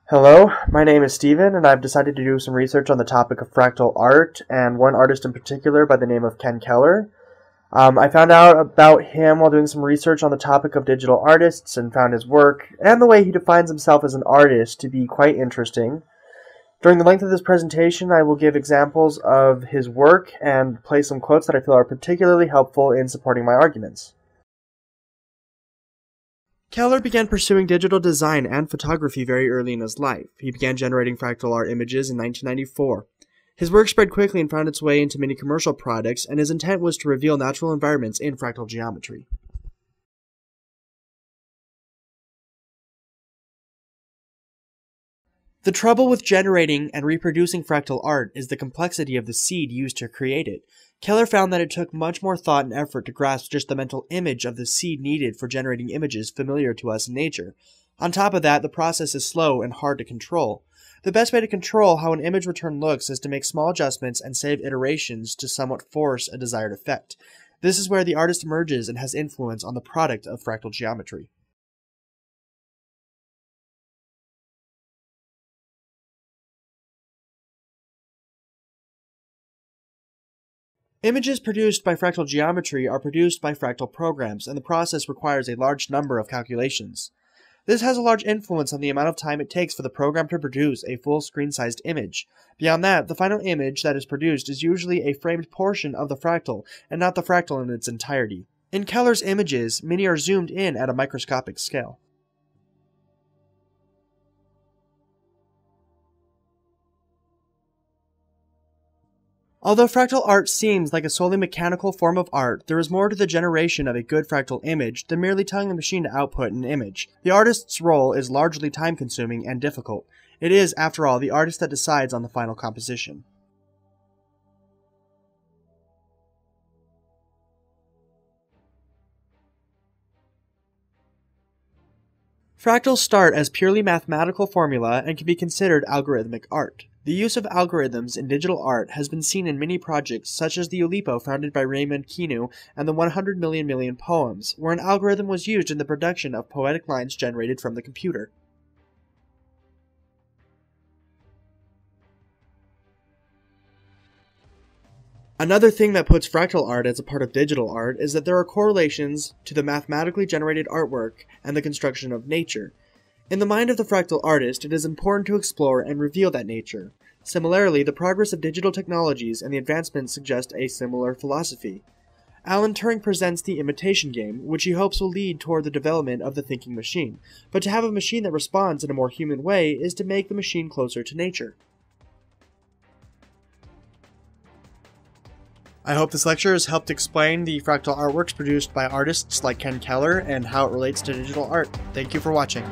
Hello, my name is Steven, and I've decided to do some research on the topic of fractal art, and one artist in particular by the name of Ken Keller. I found out about him while doing some research on the topic of digital artists and found his work, and the way he defines himself as an artist, to be quite interesting. During the length of this presentation, I will give examples of his work and place some quotes that I feel are particularly helpful in supporting my arguments. Keller began pursuing digital design and photography very early in his life. He began generating fractal art images in 1994. His work spread quickly and found its way into many commercial products, and his intent was to reveal natural environments in fractal geometry. The trouble with generating and reproducing fractal art is the complexity of the seed used to create it. Keller found that it took much more thought and effort to grasp just the mental image of the seed needed for generating images familiar to us in nature. On top of that, the process is slow and hard to control. The best way to control how an image return looks is to make small adjustments and save iterations to somewhat force a desired effect. This is where the artist emerges and has influence on the product of fractal geometry. Images produced by fractal geometry are produced by fractal programs, and the process requires a large number of calculations. This has a large influence on the amount of time it takes for the program to produce a full screen-sized image. Beyond that, the final image that is produced is usually a framed portion of the fractal, and not the fractal in its entirety. In Keller's images, many are zoomed in at a microscopic scale. Although fractal art seems like a solely mechanical form of art, there is more to the generation of a good fractal image than merely telling the machine to output an image. The artist's role is largely time-consuming and difficult. It is, after all, the artist that decides on the final composition. Fractals start as purely mathematical formula and can be considered algorithmic art. The use of algorithms in digital art has been seen in many projects such as the Oulipo founded by Raymond Queneau and the 100 million poems, where an algorithm was used in the production of poetic lines generated from the computer. Another thing that puts fractal art as a part of digital art is that there are correlations to the mathematically generated artwork and the construction of nature. In the mind of the fractal artist, it is important to explore and reveal that nature. Similarly, the progress of digital technologies and the advancements suggest a similar philosophy. Alan Turing presents the imitation game, which he hopes will lead toward the development of the thinking machine. But to have a machine that responds in a more human way is to make the machine closer to nature. I hope this lecture has helped explain the fractal artworks produced by artists like Ken Keller and how it relates to digital art. Thank you for watching.